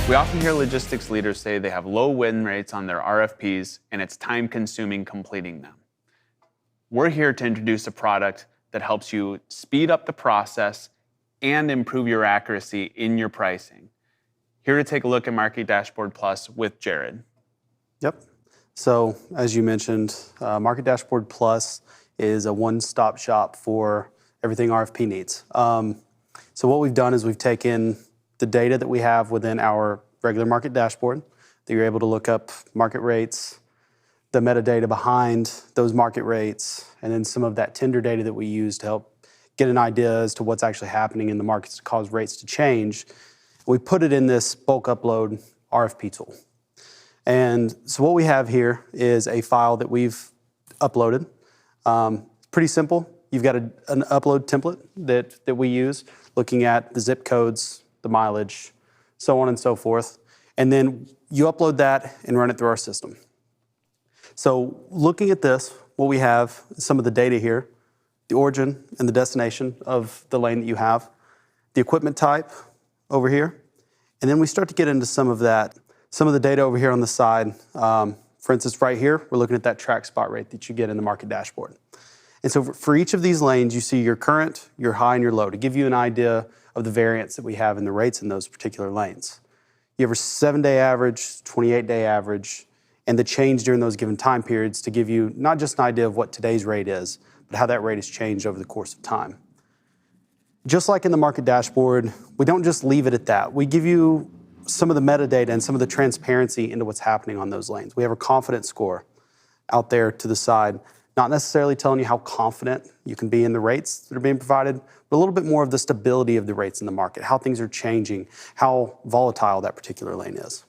We often hear logistics leaders say they have low win rates on their RFPs and it's time-consuming completing them. We're here to introduce a product that helps you speed up the process and improve your accuracy in your pricing. Here to take a look at Market Dashboard Plus with Jared. Yep. So as you mentioned, Market Dashboard Plus is a one-stop shop for everything RFP needs. So what we've done is we've taken the data that we have within our regular market dashboard that you're able to look up market rates, the metadata behind those market rates, and then some of that tender data that we use to help get an idea as to what's actually happening in the markets to cause rates to change. We put it in this bulk upload RFP tool. And so what we have here is a file that we've uploaded. Pretty simple. You've got an upload template that we use, looking at the zip codes, the mileage, so on and so forth. And then you upload that and run it through our system. So looking at this, what we have is some of the data here, the origin and the destination of the lane that you have, the equipment type over here, and then we start to get into some of the data over here on the side. For instance, right here, we're looking at that track spot rate that you get in the market dashboard. And so for each of these lanes, you see your current, your high, and your low to give you an idea of the variance that we have in the rates in those particular lanes. You have a 7-day average, 28-day average, and the change during those given time periods to give you not just an idea of what today's rate is, but how that rate has changed over the course of time. Just like in the market dashboard, we don't just leave it at that. We give you some of the metadata and some of the transparency into what's happening on those lanes. We have a confidence score out there to the side, not necessarily telling you how confident you can be in the rates that are being provided, but a little bit more of the stability of the rates in the market, how things are changing, how volatile that particular lane is.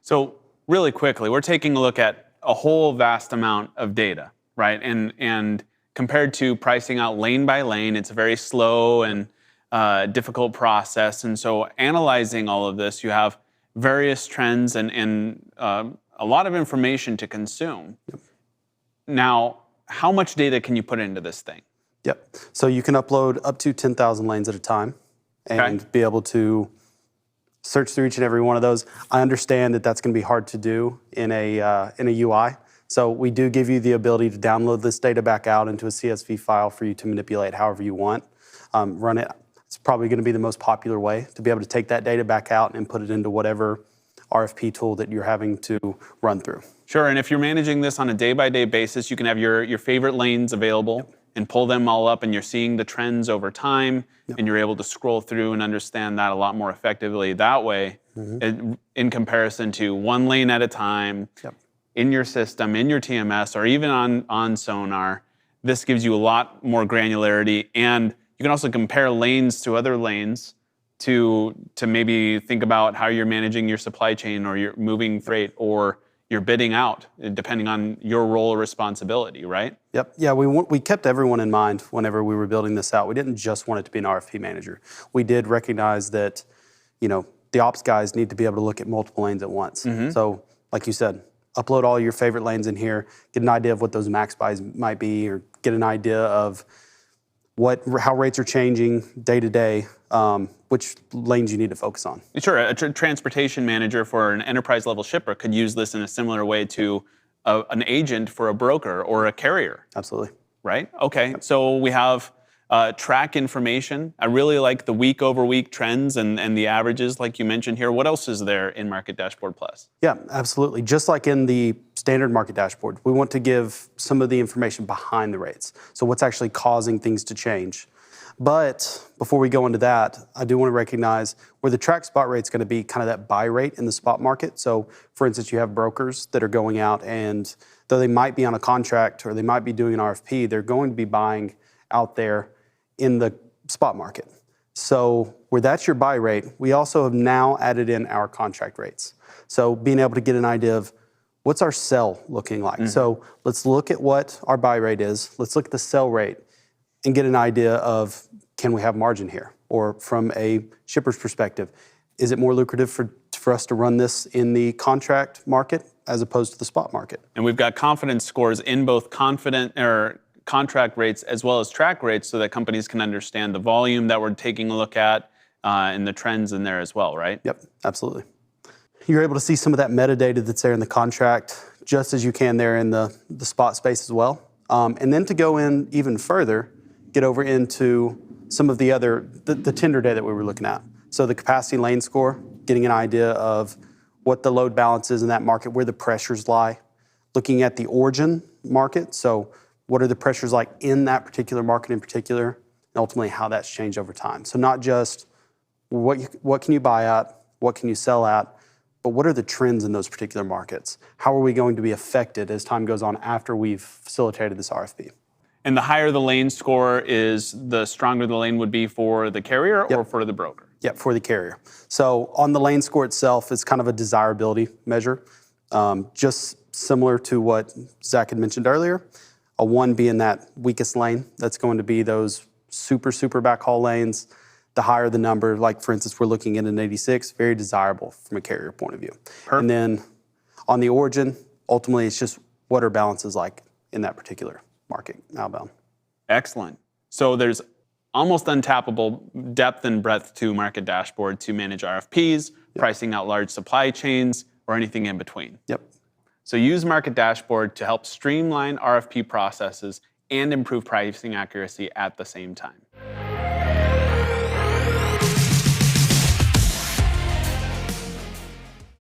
So really quickly, we're taking a look at a whole vast amount of data, right? And compared to pricing out lane by lane, it's a very slow and difficult process. And so analyzing all of this, you have various trends and a lot of information to consume. Yep. Now, how much data can you put into this thing? Yep. So you can upload up to 10,000 lanes at a time and be able to search through each and every one of those. I understand that that's going to be hard to do in a UI. So we do give you the ability to download this data back out into a CSV file for you to manipulate however you want. Run it. It's probably going to be the most popular way to be able to take that data back out and put it into whatever RFP tool that you're having to run through. Sure, and if you're managing this on a day-by-day basis, you can have your favorite lanes available and pull them all up, and you're seeing the trends over time, and you're able to scroll through and understand that a lot more effectively that way, in comparison to one lane at a time, in your system, in your TMS, or even on Sonar. This gives you a lot more granularity, and you can also compare lanes to other lanes to maybe think about how you're managing your supply chain, or you're moving freight, or you're bidding out, depending on your role or responsibility, right? Yep. Yeah, we kept everyone in mind whenever we were building this out. We didn't just want it to be an RFP manager. We did recognize that, the ops guys need to be able to look at multiple lanes at once. So, like you said, upload all your favorite lanes in here, get an idea of what those max buys might be, or get an idea of how rates are changing day to day, which lanes you need to focus on. Sure, a transportation manager for an enterprise level shipper could use this in a similar way to an agent for a broker or a carrier. Absolutely. Right? Okay, so we have track information. I really like the week over week trends and the averages like you mentioned here. What else is there in Market Dashboard Plus? Yeah, absolutely. Just like in the standard market dashboard, we want to give some of the information behind the rates. So what's actually causing things to change. But before we go into that, I do want to recognize where the track spot rate is going to be kind of that buy rate in the spot market. So for instance, you have brokers that are going out, and though they might be on a contract or they might be doing an RFP, they're going to be buying out there in the spot market. So where that's your buy rate, we also have now added in our contract rates. So being able to get an idea of what's our sell looking like. So let's look at what our buy rate is. Let's look at the sell rate and get an idea of, can we have margin here? Or from a shipper's perspective, is it more lucrative for us to run this in the contract market as opposed to the spot market? And we've got confidence scores in both contract rates as well as track rates, so that companies can understand the volume that we're taking a look at and the trends in there as well, right? Yep, absolutely. you're able to see some of that metadata that's there in the contract, just as you can there in the spot space as well. And then to go in even further, get over into some of the other, the tender data that we were looking at. So the capacity lane score, getting an idea of what the load balance is in that market, where the pressures lie. Looking at the origin market, so what are the pressures like in that particular market in particular, and ultimately how that's changed over time. So not just what can you buy at, what can you sell at, but what are the trends in those particular markets? How are we going to be affected as time goes on after we've facilitated this RFP? And the higher the lane score is, the stronger the lane would be for the carrier or for the broker? Yep, for the carrier. So on the lane score itself, it's kind of a desirability measure, just similar to what Zach had mentioned earlier. A 1 being that weakest lane, that's going to be those super backhaul lanes. The higher the number, like for instance, we're looking at an 86, very desirable from a carrier point of view. Perfect. And then on the origin, ultimately it's just what are balances like in that particular market outbound. Excellent. So there's almost untappable depth and breadth to Market Dashboard to manage RFPs, pricing out large supply chains, or anything in between. Yep. So use Market Dashboard to help streamline RFP processes and improve pricing accuracy at the same time.